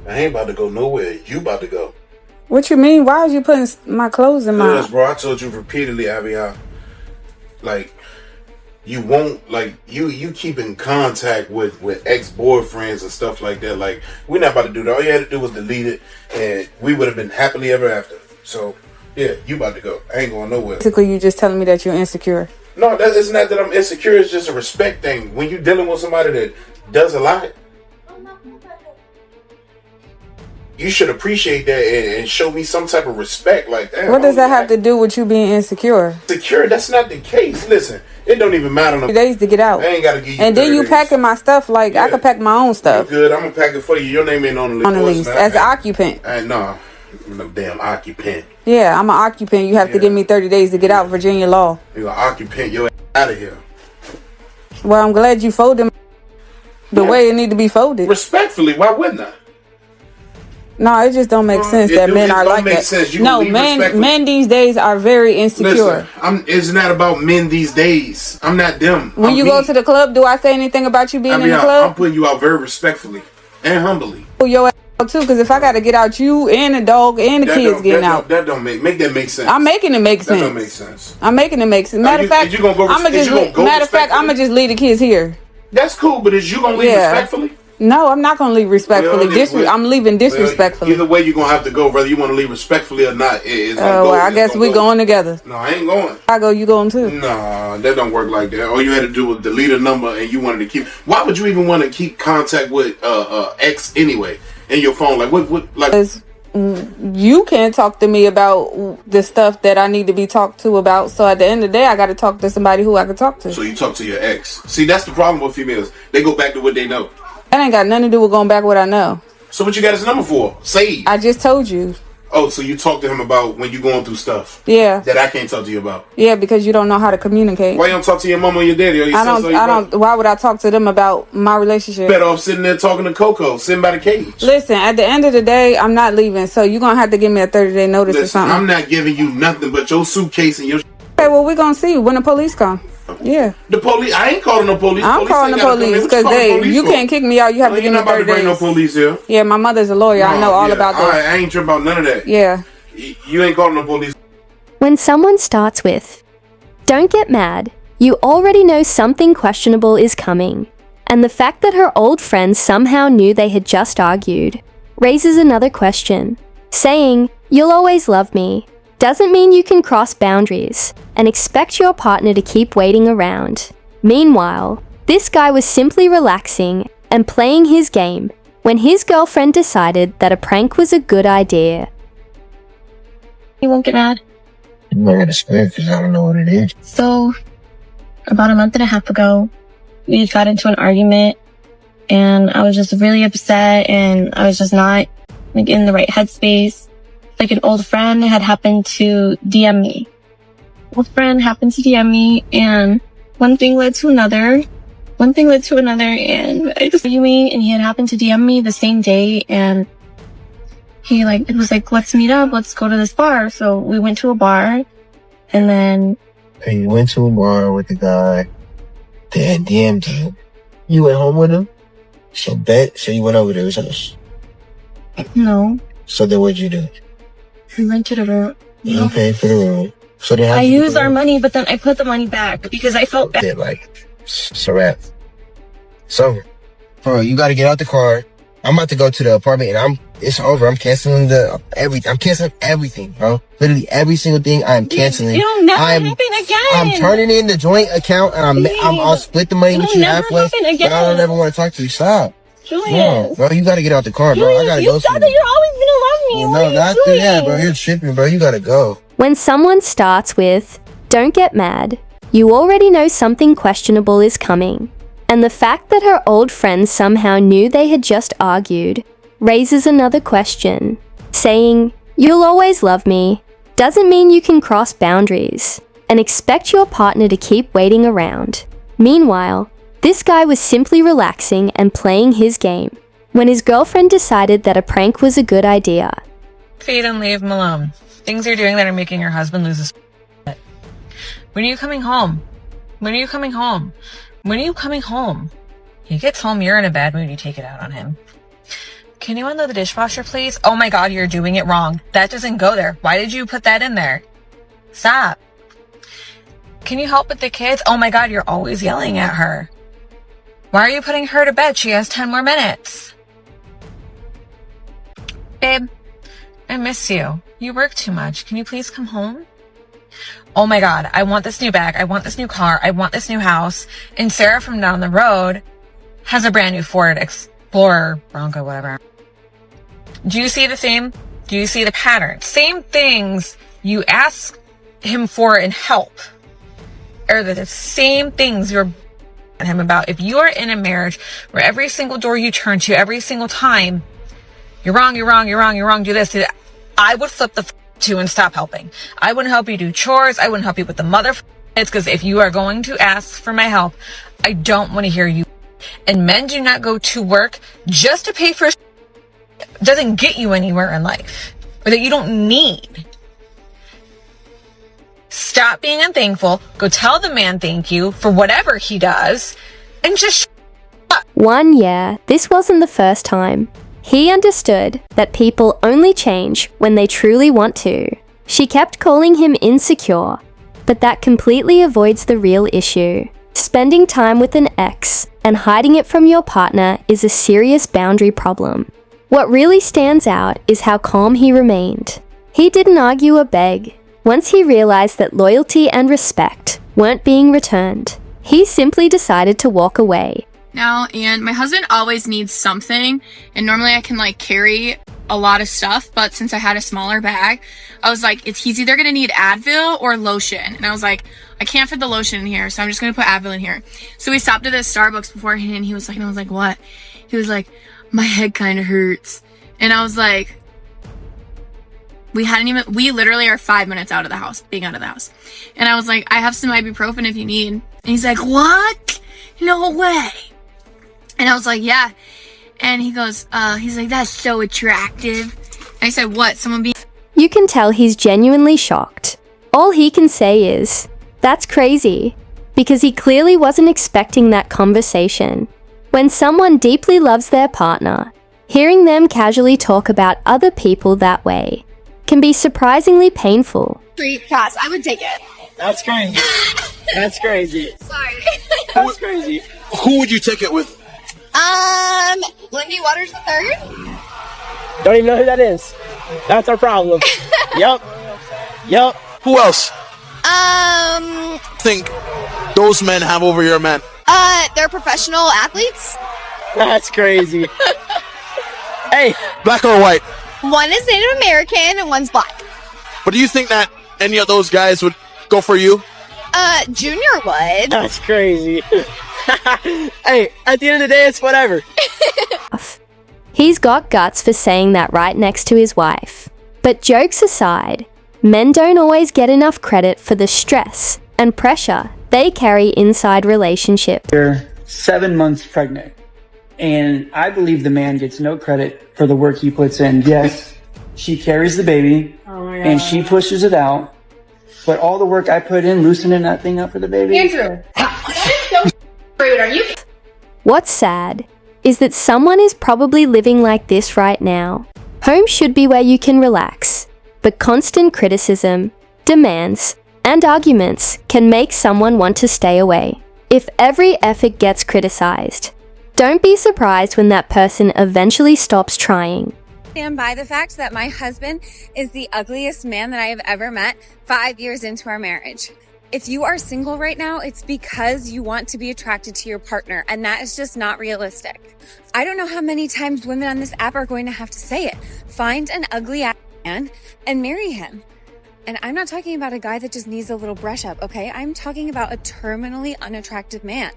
I ain't about to go nowhere. You about to go. What you mean? Why are you putting my clothes in my... Bro, I told you repeatedly, Avia, like, you won't, like, you keep in contact with ex-boyfriends and stuff like that. Like, we're not about to do that. All you had to do was delete it, and we would have been happily ever after. So, yeah, you about to go. I ain't going nowhere. Basically, you just telling me that you're insecure. No, it's not that I'm insecure. It's just a respect thing. When you're dealing with somebody that does a lot, you should appreciate that and show me some type of respect like that. What does that have to do with you being insecure? Secure? That's not the case. Listen, it don't even matter. 30 days to get out. I ain't got to give you. And then you packing my stuff like I could pack my own stuff. You good? I'm gonna pack it for you. Your name ain't on the list. On the list as an occupant. No damn occupant. Yeah, I'm an occupant. You have to give me 30 days to get out. Virginia law. You're an occupant. You're out of here. Well, I'm glad you folded the way it need to be folded. Respectfully, why wouldn't I? No, it just don't make sense that men are like that. No, men these days are very insecure. Listen, it's not about men these days. I'm not them. When you go to the club, do I say anything about you being in the club? I'm putting you out very respectfully and humbly. Your ass out too, because if I got to get out you and the dog and the kids getting out. That don't make that make sense. I'm making it make sense. That don't make sense. I'm making it make sense. Matter of fact, I'm gonna just leave the kids here. That's cool, but is you gonna leave respectfully? No, I'm not going to leave respectfully. I'm leaving disrespectfully. Either way, you're going to have to go, whether you want to leave respectfully or not. I guess we going together. No, I ain't going. I go, you going too? Nah, that don't work like that. All you had to do was delete a number and you wanted to keep... Why would you even want to keep contact with ex anyway in your phone? Like, what like... Because you can't talk to me about the stuff that I need to be talked to about. So at the end of the day, I got to talk to somebody who I can talk to. So you talk to your ex. See, that's the problem with females. They go back to what they know. That ain't got nothing to do with going back what I know. So what you got his number for? Save. I just told you. Oh, so you talk to him about when you going through stuff? Yeah. That I can't talk to you about? Yeah, because you don't know how to communicate. Why you don't talk to your mama or your daddy or your sister or your brother? Why would I talk to them about my relationship? Better off sitting there talking to Coco, sitting by the cage. Listen, at the end of the day, I'm not leaving, so you're going to have to give me a 30-day notice or something. I'm not giving you nothing but your suitcase and your... Okay, well, we're going to see when the police come. Yeah. The police? I ain't calling the police. I'm calling the police because you can't kick me out. You have to give me 30 days. You're not about to bring no police here. Yeah, my mother's a lawyer. I know all about that. I ain't tripping about none of that. Yeah. You ain't calling the police. When someone starts with, "Don't get mad, you already know something questionable is coming," and the fact that her old friends somehow knew they had just argued, raises another question. Saying, "You'll always love me," doesn't mean you can cross boundaries and expect your partner to keep waiting around. Meanwhile, this guy was simply relaxing and playing his game when his girlfriend decided that a prank was a good idea. You won't get mad? I'm not gonna swear because I don't know what it is. So, about a month and a half ago, we got into an argument and I was just really upset and I was just not like in the right headspace. Like an old friend had happened to DM me. And one thing led to another. And I just knew me and he had happened to DM me the same day and it was like, let's meet up, let's go to this bar. So we went to a bar and then... Hey, you went to a bar with the guy that DM'd you. You went home with him? So you went over to his house? No. So then what'd you do? We rented a room. You paid for the room. So then I used our money, but then I put the money back because I felt bad. It's a wrap. So, bro, you gotta get out the car. I'm about to go to the apartment and it's over. I'm canceling everything. I'm canceling everything, bro. Literally every single thing I'm canceling. It'll never happen again. I'm turning in the joint account and I'll split the money with you halfway. But I don't ever want to talk to you. Stop. Julius. No, bro, you gotta get out the car, bro. I gotta go. You said that you're always gonna love me. Well, no, not through that, bro. You're tripping, bro. You gotta go. When someone starts with, "Don't get mad," you already know something questionable is coming. And the fact that her old friends somehow knew they had just argued raises another question. Saying, "You'll always love me," doesn't mean you can cross boundaries and expect your partner to keep waiting around. Meanwhile, this guy was simply relaxing and playing his game when his girlfriend decided that a prank was a good idea. Feed and leave him alone. Things you're doing that are making your husband lose his shit. When are you coming home? When are you coming home? When are you coming home? He gets home, you're in a bad mood, you take it out on him. Can you unload the dishwasher, please? Oh my God, you're doing it wrong. That doesn't go there. Why did you put that in there? Stop. Can you help with the kids? Oh my God, you're always yelling at her. Why are you putting her to bed? She has 10 more minutes. Babe, I miss you. You work too much. Can you please come home? Oh my God, I want this new bag. I want this new car. I want this new house. And Sarah from down the road has a brand new Ford Explorer, Bronco, whatever. Do you see the theme? Do you see the pattern? Same things you ask him for in help are the same things you're at him about. If you are in a marriage where every single door you turn to, every single time, you're wrong, you're wrong, you're wrong, you're wrong, do this, I would flip the to and stop helping. I wouldn't help you do chores. I wouldn't help you with the mother kids, because if you are going to ask for my help, I don't want to hear you. And men do not go to work just to pay for doesn't get you anywhere in life, or that you don't need. Stop being unthankful. Go tell the man thank you for whatever he does, and just up. 1 year, this wasn't the first time. He understood that people only change when they truly want to. She kept calling him insecure, but that completely avoids the real issue. Spending time with an ex and hiding it from your partner is a serious boundary problem. What really stands out is how calm he remained. He didn't argue or beg. Once he realized that loyalty and respect weren't being returned, he simply decided to walk away. Now, and my husband always needs something, and normally I can like carry a lot of stuff, but since I had a smaller bag, I was like, he's either gonna need Advil or lotion, and I was like, I can't fit the lotion in here, so I'm just gonna put Advil in here. So we stopped at this Starbucks beforehand, and he was like, and I was like, what? He was like, my head kind of hurts, and I was like, we literally are 5 minutes out of the house, and I was like, I have some ibuprofen if you need, and he's like, what? No way. And I was like, yeah. And he goes, he's like, that's so attractive. And I said, what? Someone being... You can tell he's genuinely shocked. All he can say is, that's crazy, because he clearly wasn't expecting that conversation. When someone deeply loves their partner, hearing them casually talk about other people that way can be surprisingly painful. Street pass, I would take it. That's crazy. That's crazy. Sorry. That's crazy. Who would you take it with? Lindy Waters III? Don't even know who that is. That's our problem. Yep. Who else? Think those men have over your men? They're professional athletes. That's crazy. Hey. Black or white? One is Native American and one's black. But do you think that any of those guys would go for you? Junior would. That's crazy. Hey, at the end of the day, it's whatever. He's got guts for saying that right next to his wife. But jokes aside, men don't always get enough credit for the stress and pressure they carry inside relationships. You're 7 months pregnant, and I believe the man gets no credit for the work he puts in. Yes, she carries the baby, and she pushes it out, but all the work I put in loosening that thing up for the baby... Andrew, that is so rude. Are you... What's sad is that someone is probably living like this right now. Home should be where you can relax, but constant criticism, demands, and arguments can make someone want to stay away. If every effort gets criticized, don't be surprised when that person eventually stops trying. Stand by the fact that my husband is the ugliest man that I have ever met 5 years into our marriage. If you are single right now, it's because you want to be attracted to your partner, and that is just not realistic. I don't know how many times women on this app are going to have to say it. Find an ugly ass man and marry him. And I'm not talking about a guy that just needs a little brush up, okay? I'm talking about a terminally unattractive man.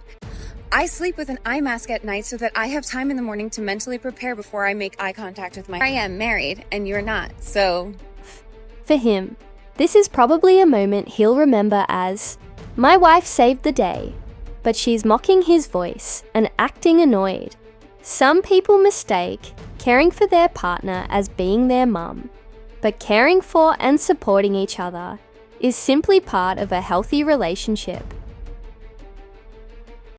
I sleep with an eye mask at night so that I have time in the morning to mentally prepare before I make eye contact with I am married, and you're not, so... For him, this is probably a moment he'll remember as, my wife saved the day, but she's mocking his voice and acting annoyed. Some people mistake caring for their partner as being their mum, but caring for and supporting each other is simply part of a healthy relationship.